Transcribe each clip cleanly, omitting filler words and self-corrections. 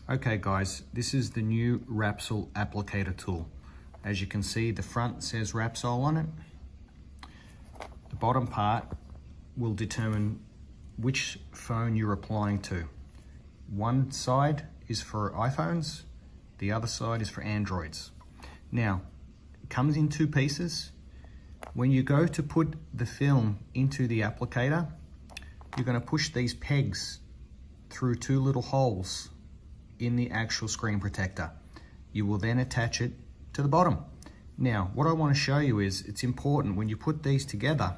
Okay guys, this is the new Wrapsol applicator tool. As you can see, the front says Wrapsol on it. The bottom part will determine which phone you're applying to. One side is for iPhones, the other side is for Androids. Now, it comes in two pieces. When you go to put the film into the applicator, you're going to push these pegs through two little holes in the actual screen protector. You will then attach it to the bottom. Now, what I want to show you is it's important when you put these together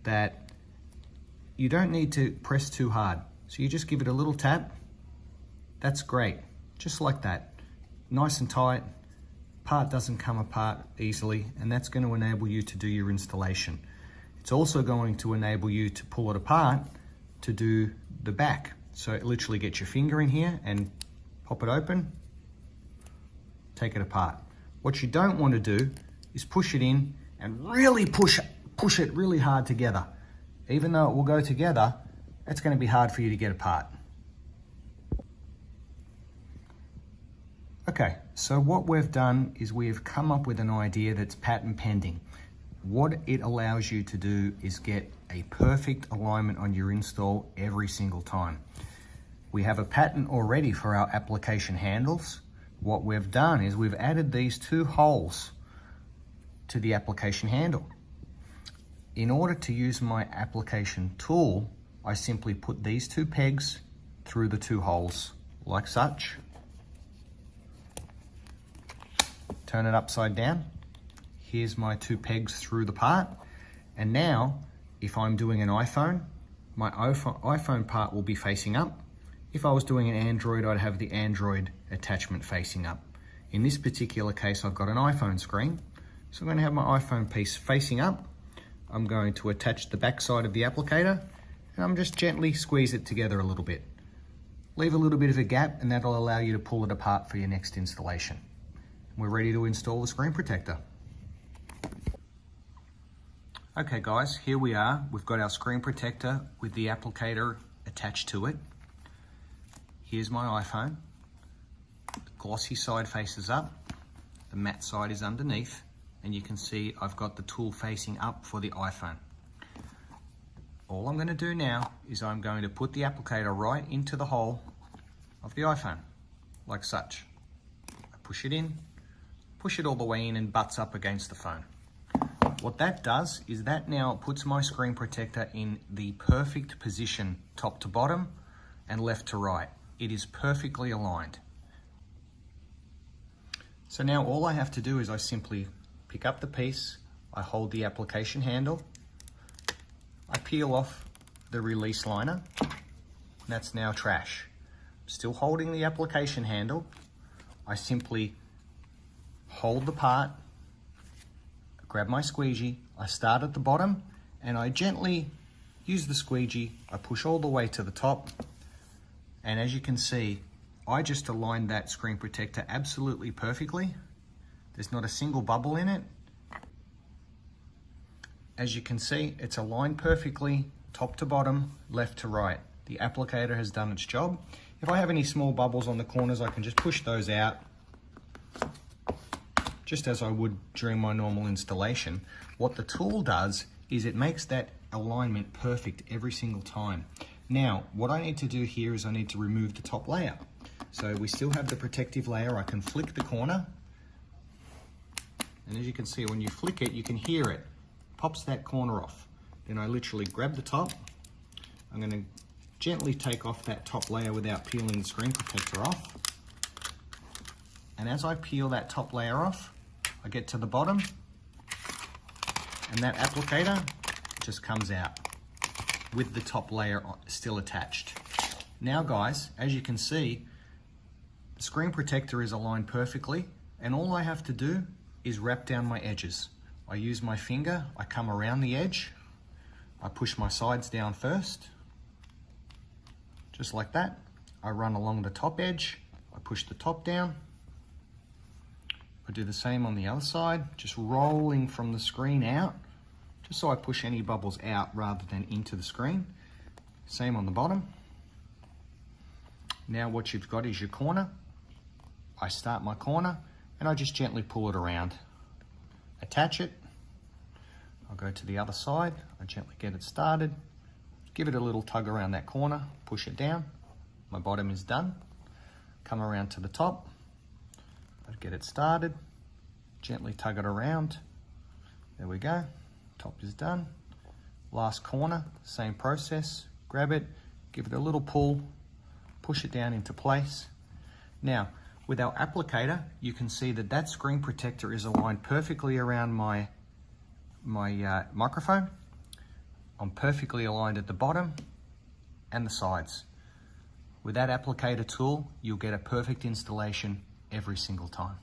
that you don't need to press too hard. So you just give it a little tap. That's great, just like that. Nice and tight, part doesn't come apart easily, and that's going to enable you to do your installation. It's also going to enable you to pull it apart to do the back. So literally get your finger in here and pop it open, take it apart. What you don't want to do is push it in and really push it really hard together. Even though it will go together, it's going to be hard for you to get apart. Okay, so what we've done is we've come up with an idea that's patent pending. What it allows you to do is get a perfect alignment on your install every single time. We have a patent already for our application handles. What we've done is we've added these two holes to the application handle. In order to use my application tool, I simply put these two pegs through the two holes, like such. Turn it upside down. Here's my two pegs through the part. And now, if I'm doing an iPhone, my iPhone part will be facing up. If I was doing an Android, I'd have the Android attachment facing up. In this particular case, I've got an iPhone screen. So I'm going to have my iPhone piece facing up. I'm going to attach the back side of the applicator, and I'm just gently squeeze it together a little bit. Leave a little bit of a gap, and that'll allow you to pull it apart for your next installation. We're ready to install the screen protector. Okay guys, here we are. We've got our screen protector with the applicator attached to it. Here's my iPhone. The glossy side faces up, the matte side is underneath, and you can see I've got the tool facing up for the iPhone. All I'm going to do now is I'm going to put the applicator right into the hole of the iPhone, like such. I push it in, push it all the way in and butts up against the phone. What that does is that now puts my screen protector in the perfect position, top to bottom and left to right. It is perfectly aligned. So now all I have to do is I simply pick up the piece, I hold the application handle, I peel off the release liner, and that's now trash. Still holding the application handle, I simply hold the part, grab my squeegee, I start at the bottom and I gently use the squeegee, I push all the way to the top, and as you can see, I just aligned that screen protector absolutely perfectly. There's not a single bubble in it. As you can see, it's aligned perfectly, top to bottom, left to right. The applicator has done its job. If I have any small bubbles on the corners, I can just push those out, just as I would during my normal installation. What the tool does is it makes that alignment perfect every single time. Now, what I need to do here is I need to remove the top layer. So we still have the protective layer. I can flick the corner. And as you can see, when you flick it, you can hear it. Pops that corner off. Then I literally grab the top. I'm going to gently take off that top layer without peeling the screen protector off. And as I peel that top layer off, I get to the bottom, and that applicator just comes out with the top layer still attached. Now guys, as you can see, the screen protector is aligned perfectly, and all I have to do is wrap down my edges. I use my finger, I come around the edge, I push my sides down first, just like that. I run along the top edge, I push the top down, I do the same on the other side, just rolling from the screen out, just so I push any bubbles out rather than into the screen. Same on the bottom. Now what you've got is your corner. I start my corner and I just gently pull it around. Attach it. I'll go to the other side. I gently get it started. Give it a little tug around that corner. Push it down. My bottom is done. Come around to the top. I'll get it started. Gently tug it around. There we go. Top is done. Last corner, same process. Grab it, give it a little pull, push it down into place. Now, with our applicator, you can see that that screen protector is aligned perfectly around my microphone. I'm perfectly aligned at the bottom and the sides. With that applicator tool, you'll get a perfect installation every single time.